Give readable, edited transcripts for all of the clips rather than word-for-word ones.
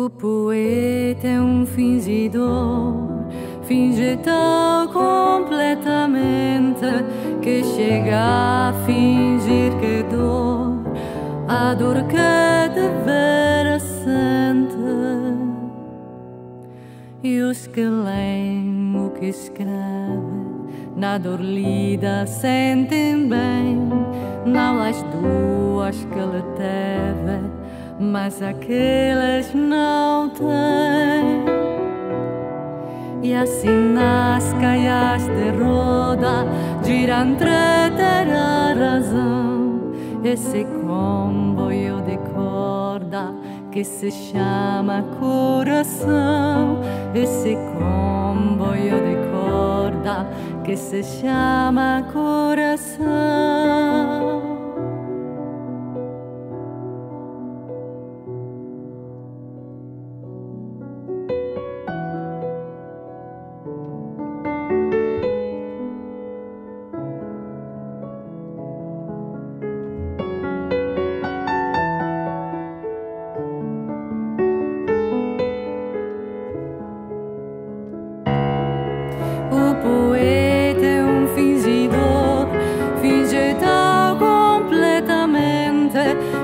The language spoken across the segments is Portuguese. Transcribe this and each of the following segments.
O poeta é um fingidor, finge tão completamente que chega a fingir que dor, a dor que de veras sente. E os que leem o que escreve, na dor lida sentem bem, não as duas que lhe teve, mas aqueles não têm. E assim nas caias de roda gira entreter a razão, esse comboio de corda que se chama coração, esse comboio de corda que se chama coração. O poeta é um fingidor, finge tão completamente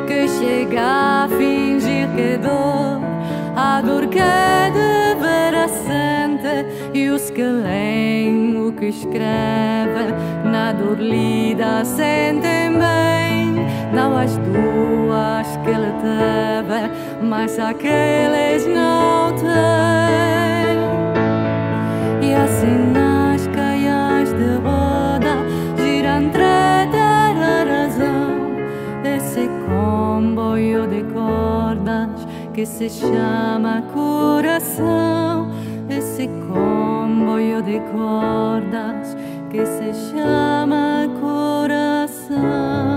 que chega a fingir que dor, a dor que de veras sente. E os que leem o que escreve, na dor lida sentem bem, não as duas que lhe teve, mas aqueles não têm. E assim nas caias de roda gira entreter a razão, esse comboio de cordas que se chama coração, esse comboio de cordas que se chama coração.